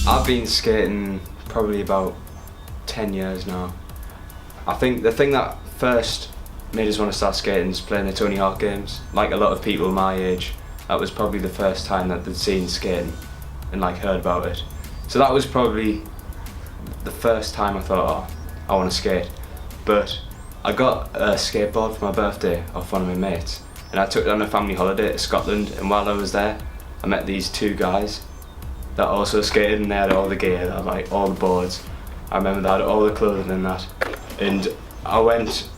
I've been skating probably about 10 years now. I think the thing that first made us want to start skating is playing the Tony Hawk games. Like a lot of people my age, that was probably the first time that they'd seen skating and like heard about it. So that was probably the first time I thought, oh, I want to skate. But I got a skateboard for my birthday off one of my mates, and I took it on a family holiday to Scotland, and while I was there I met these two guys that also skated, and they had all the gear, they had like all the boards. I remember they had all the clothing and that. And I went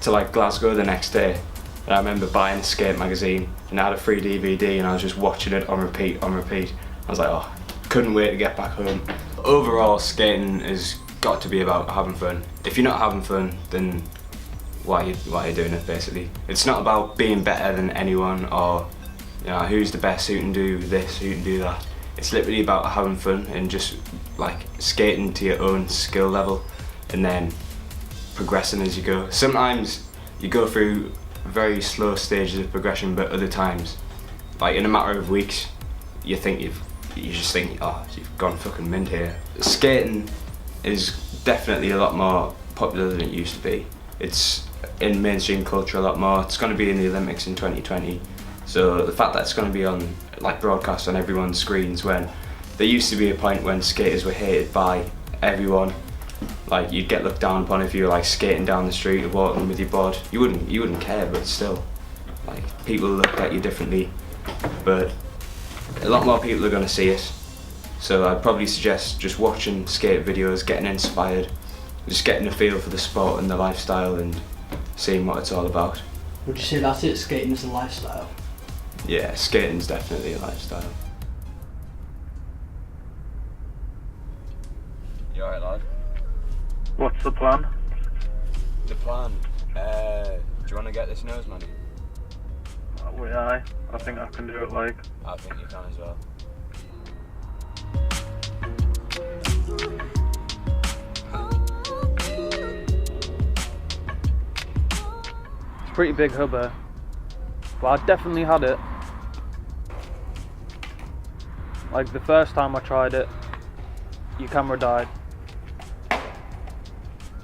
to like Glasgow the next day, and I remember buying a skate magazine, and I had a free DVD, and I was just watching it on repeat, on repeat. I was like, oh, couldn't wait to get back home. Overall, skating has got to be about having fun. If you're not having fun, then why are you doing it, basically? It's not about being better than anyone, or you know, who's the best, who can do this, who can do that. It's literally about having fun and just like skating to your own skill level and then progressing as you go. Sometimes you go through very slow stages of progression, but other times, like in a matter of weeks, you just think, oh, you've gone fucking mint here. Skating is definitely a lot more popular than it used to be. It's in mainstream culture a lot more. It's going to be in the Olympics in 2020. So the fact that it's going to be on like broadcast on everyone's screens, when there used to be a point when skaters were hated by everyone. Like you'd get looked down upon if you were like skating down the street or walking with your board. You wouldn't care, but still, like people looked at you differently. But a lot more people are going to see it. So I'd probably suggest just watching skate videos, getting inspired, just getting a feel for the sport and the lifestyle and seeing what it's all about. Would you say that's it, skating is a lifestyle? Yeah, skating's definitely a lifestyle. You alright, lad? What's the plan? The plan? Do you want to get this nose money? I think I can do it, like. I think you can as well. It's a pretty big hubba, but I definitely had it. Like the first time I tried it, your camera died.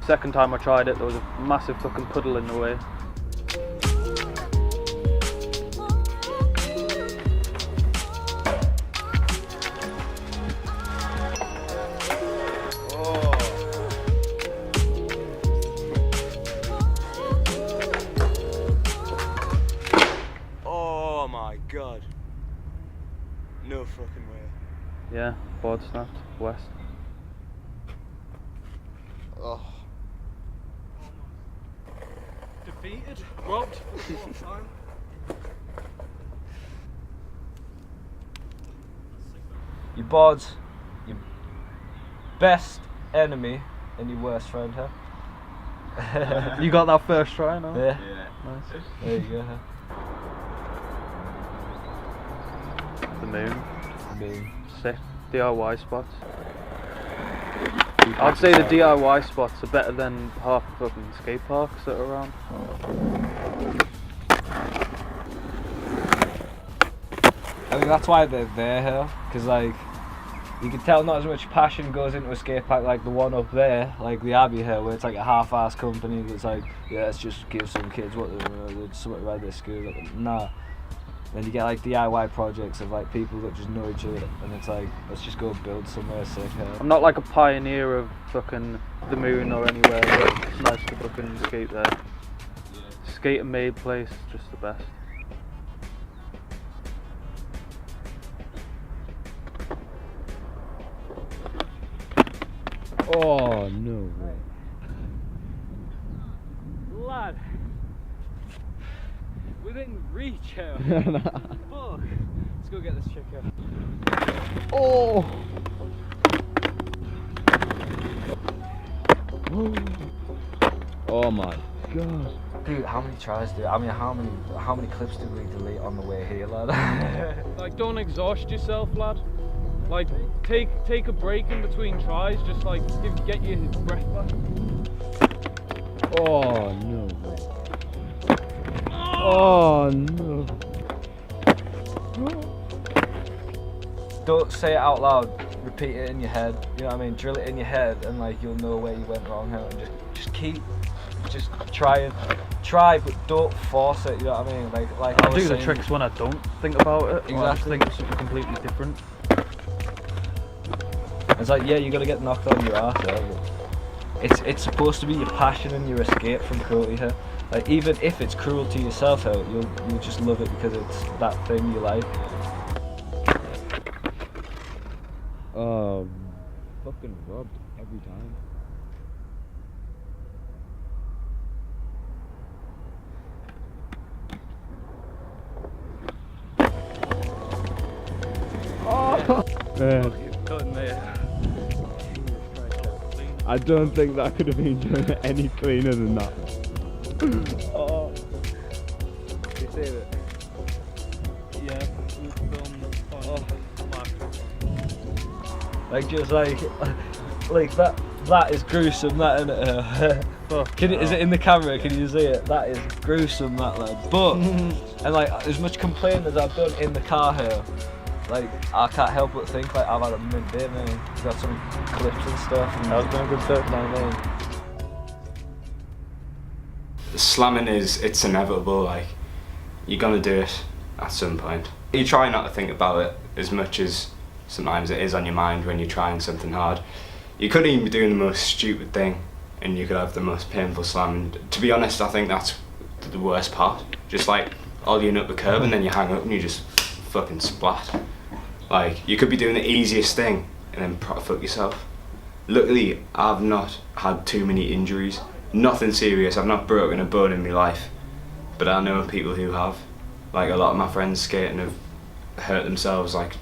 Second time I tried it, there was a massive fucking puddle in the way. Oh my god. No fucking way. Yeah, board snapped, west. Oh. Defeated, robbed for the fourth time. Your board's your best enemy and your worst friend, huh? You got that first try, no? Yeah. Nice. There you go. The moon. Boom. Sick. DIY spots. I'd say the DIY spots are better than half the fucking skate parks that are around. I think that's why they're there here, because like you can tell not as much passion goes into a skate park like the one up there, like the Abbey here, where it's like a half-assed company that's like, yeah, let's just give some kids what something to ride their skis. Like, nah. Then you get like DIY projects of like people that just know each other, and it's like, let's just go build somewhere sick here. I'm not like a pioneer of fucking the moon or anywhere, but it's nice to fucking skate there. Skate and made place, just the best. Oh no way. Lad. Within reach here. Fuck. Let's go get this chick here. Oh. Oh my god. Dude, how many tries how many clips did we delete on the way here, lad? Like, don't exhaust yourself, lad. Like, take a break in between tries, just like get your breath back. Oh no way. Oh no. just don't say it out loud, repeat it in your head, you know what I mean? Drill it in your head and like you'll know where you went wrong here, and just try, but don't force it, you know what I mean? Like I do the tricks when I don't think about it. Exactly. Or I just think of something completely different. It's like, yeah, you're gonna get knocked on your ass, yeah, but it's supposed to be your passion and your escape from cruelty here. Like, even if it's cruel to yourself here, you'll just love it because it's that thing you like. Fucking rubbed every time. I don't think that could have been done any cleaner than that. Oh. You see it? Yeah, we filmed on Like, just like that is gruesome, that, isn't it? Is it in the camera? Can you see it? That is gruesome, that, lad. But, and like, as much complaining as I've done in the car here, like, I can't help but think like I've had a mint day, man. Got some clips and stuff, and that was been a good trip, man. Slamming it's inevitable, like, you're gonna do it at some point. You try not to think about it as much as sometimes it is on your mind when you're trying something hard. You could even be doing the most stupid thing and you could have the most painful slam. And to be honest, I think that's the worst part. Just like ollieing up the curb and then you hang up and you just fucking splat. Like, you could be doing the easiest thing and then fuck yourself. Luckily, I've not had too many injuries. Nothing serious, I've not broken a bone in my life. But I know people who have. Like, a lot of my friends skating have hurt themselves, like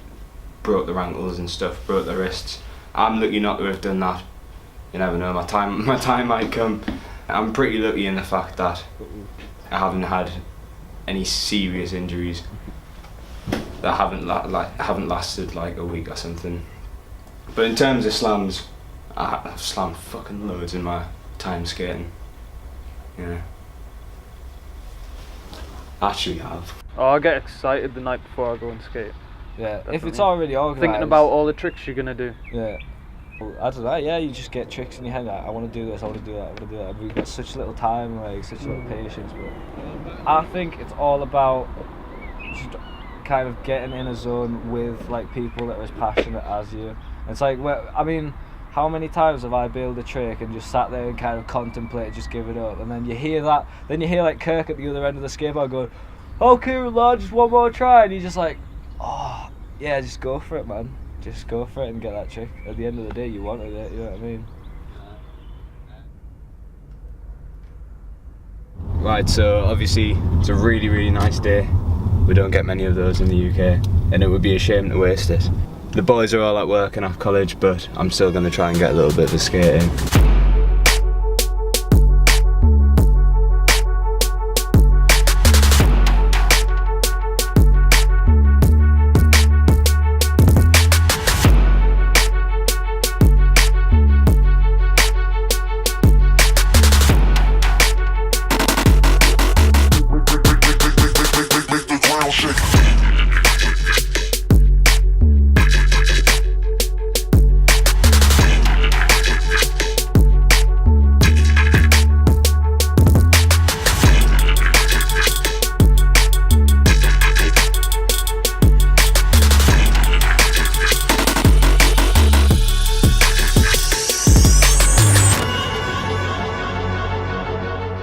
broke their ankles and stuff, broke their wrists. I'm lucky not to have done that. You never know, my time might come. I'm pretty lucky in the fact that I haven't had any serious injuries that haven't lasted like a week or something. But in terms of slams, I've slammed fucking loads in my time skating. Yeah. Actually have. Oh, I get excited the night before I go and skate. Yeah, Definitely. if it's already organised. Thinking about all the tricks you're gonna do. Yeah. I don't know, yeah, you just get tricks in your head, like, I want to do this, I want to do that, I want to do that. We've got such little time, like, such little patience, but I think it's all about just kind of getting in a zone with, like, people that are as passionate as you. It's like, well, I mean, how many times have I built a trick and just sat there and kind of contemplated, just give it up, and then you hear that, then you hear, like, Kirk at the other end of the skateboard going, okay, lad, just one more try, and he's just like, oh, yeah, just go for it, man. Just go for it and get that trick. At the end of the day, you wanted it, you know what I mean? Right, so obviously it's a really, really nice day. We don't get many of those in the UK, and it would be a shame to waste it. The boys are all at work and off college, but I'm still going to try and get a little bit of a skate in.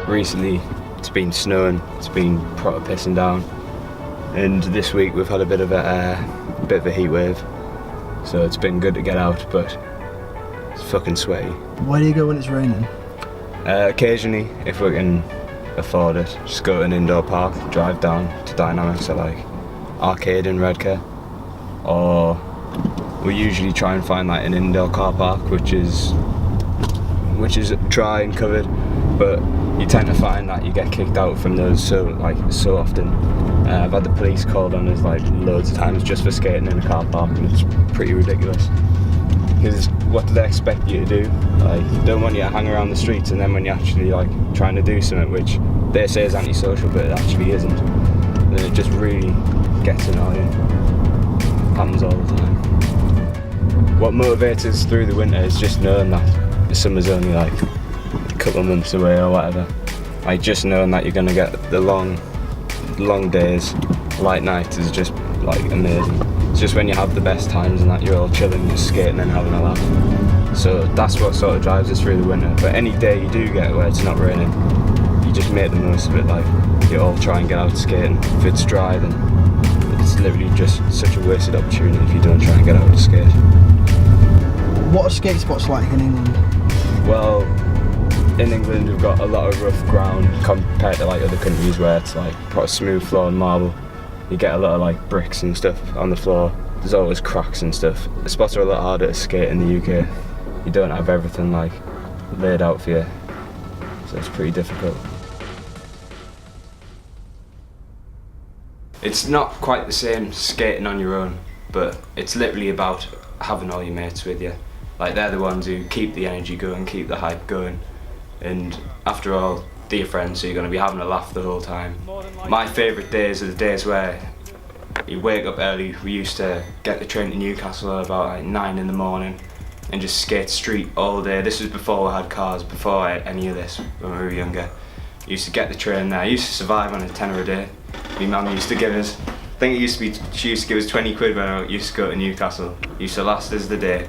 Recently it's been snowing, it's been proper pissing down, and this week we've had a bit of a heat wave, so it's been good to get out, but it's fucking sweaty. Where do you go when it's raining? Occasionally, if we can afford it, just go to an indoor park, drive down to Dynamics at like Arcade in Redcar, or we usually try and find like an indoor car park which is dry and covered, but you tend to find that you get kicked out from those so often. I've had the police called on us like loads of times just for skating in a car park, and it's pretty ridiculous. Because what do they expect you to do? Like, they don't want you to hang around the streets, and then when you're actually like trying to do something which they say is antisocial but it actually isn't, then it just really gets annoying. happens all the time. What motivates us through the winter is just knowing that the summer's only like a couple of months away or whatever. Like just knowing that you're gonna get the long days, light nights is just like amazing. It's just when you have the best times and that you're all chilling, just skating and having a laugh. So that's what sort of drives us through the winter. But any day you do get where it's not raining, you just make the most of it. Like you all try and get out skating. If it's dry, then it's literally just such a wasted opportunity if you don't try and get out to skate. What are skate spots like in England? Well, in England we've got a lot of rough ground compared to like other countries where it's like proper smooth floor and marble. You get a lot of like bricks and stuff on the floor. There's always cracks and stuff. The spots are a lot harder to skate in the UK. You don't have everything like laid out for you, so it's pretty difficult. It's not quite the same skating on your own, but it's literally about having all your mates with you. Like they're the ones who keep the energy going, keep the hype going, and after all, they're your friends, so you're going to be having a laugh the whole time. My favourite days are the days where you wake up early. We used to get the train to Newcastle at about like 9 in the morning and just skate street all day. This was before we had cars, before any of this, when we were younger. Used to get the train there. I used to survive on a tenner a day. My mum used to give us, I think it used to be, she used to give us 20 quid when I used to go to Newcastle. It used to last us the day.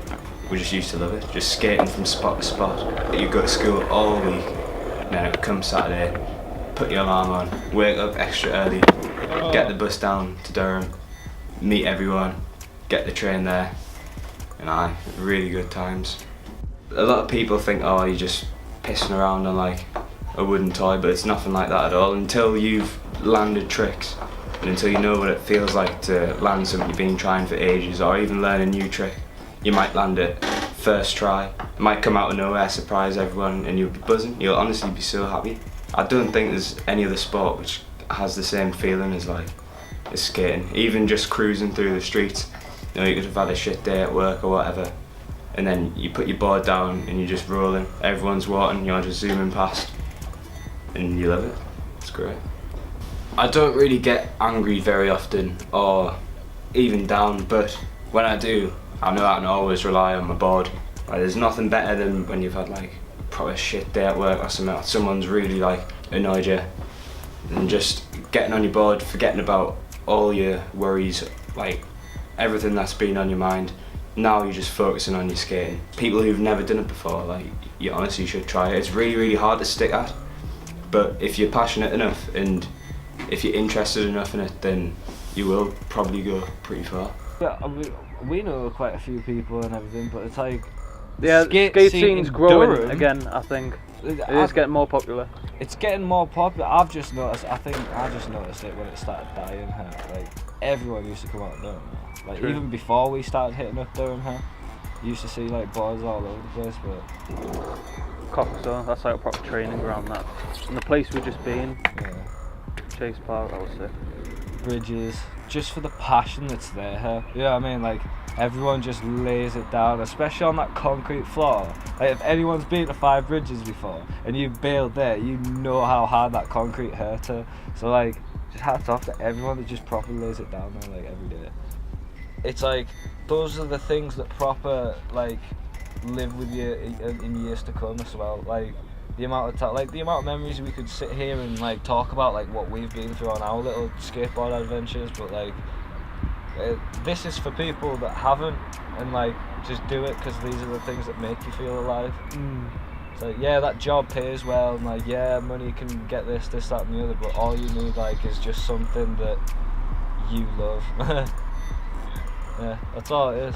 We just used to love it, just skating from spot to spot. You'd go to school all week, and then it would come Saturday, put your alarm on, wake up extra early, get the bus down to Durham, meet everyone, get the train there, and really good times. A lot of people think, oh, you're just pissing around on like a wooden toy, but it's nothing like that at all. Until you've landed tricks, and until you know what it feels like to land something you've been trying for ages, or even learn a new trick. You might land it first try, it might come out of nowhere, surprise everyone, and you'll be buzzing. You'll honestly be so happy. I don't think there's any other sport which has the same feeling as skating. Even just cruising through the streets, you know, you could have had a shit day at work or whatever, and then you put your board down and you're just rolling. Everyone's watching, you're just zooming past, and you love it. It's great. I don't really get angry very often or even down, but when I do, I know I can always rely on my board. Like, there's nothing better than when you've had like a proper shit day at work or something, or someone's really like annoyed you, and just getting on your board, forgetting about all your worries, like everything that's been on your mind. Now you're just focusing on your skating. People who've never done it before, like, you honestly should try it. It's really, really hard to stick at, but if you're passionate enough and if you're interested enough in it, then you will probably go pretty far. Yeah, we know quite a few people and everything, but it's like yeah, skate scene's growing Durham, again. I think it is getting more popular. It's getting more popular. I've just noticed. I think I just noticed it when it started dying here. Like everyone used to come out of Durham. Like True. Even before we started hitting up Durham here, you used to see like boards all over the place. But Cockstone, that's like a proper training ground. That, and the place we've just been, yeah. Chase Park, that was sick. Bridges, just for the passion that's there here. You know what I mean? Like everyone just lays it down, especially on that concrete floor. Like if anyone's been to 5 bridges before and you've bailed there, you know how hard that concrete hurt her. So like, just hats off to everyone that just properly lays it down there like every day. It's like those are the things that proper like live with you in years to come as well. Like the amount of memories we could sit here and like talk about like what we've been through on our little skateboard adventures, but like this is for people that haven't, and like just do it because these are the things that make you feel alive. It's like, yeah, that job pays well, and like, yeah, money can get this, that and the other, but all you need like is just something that you love. Yeah, that's all it is.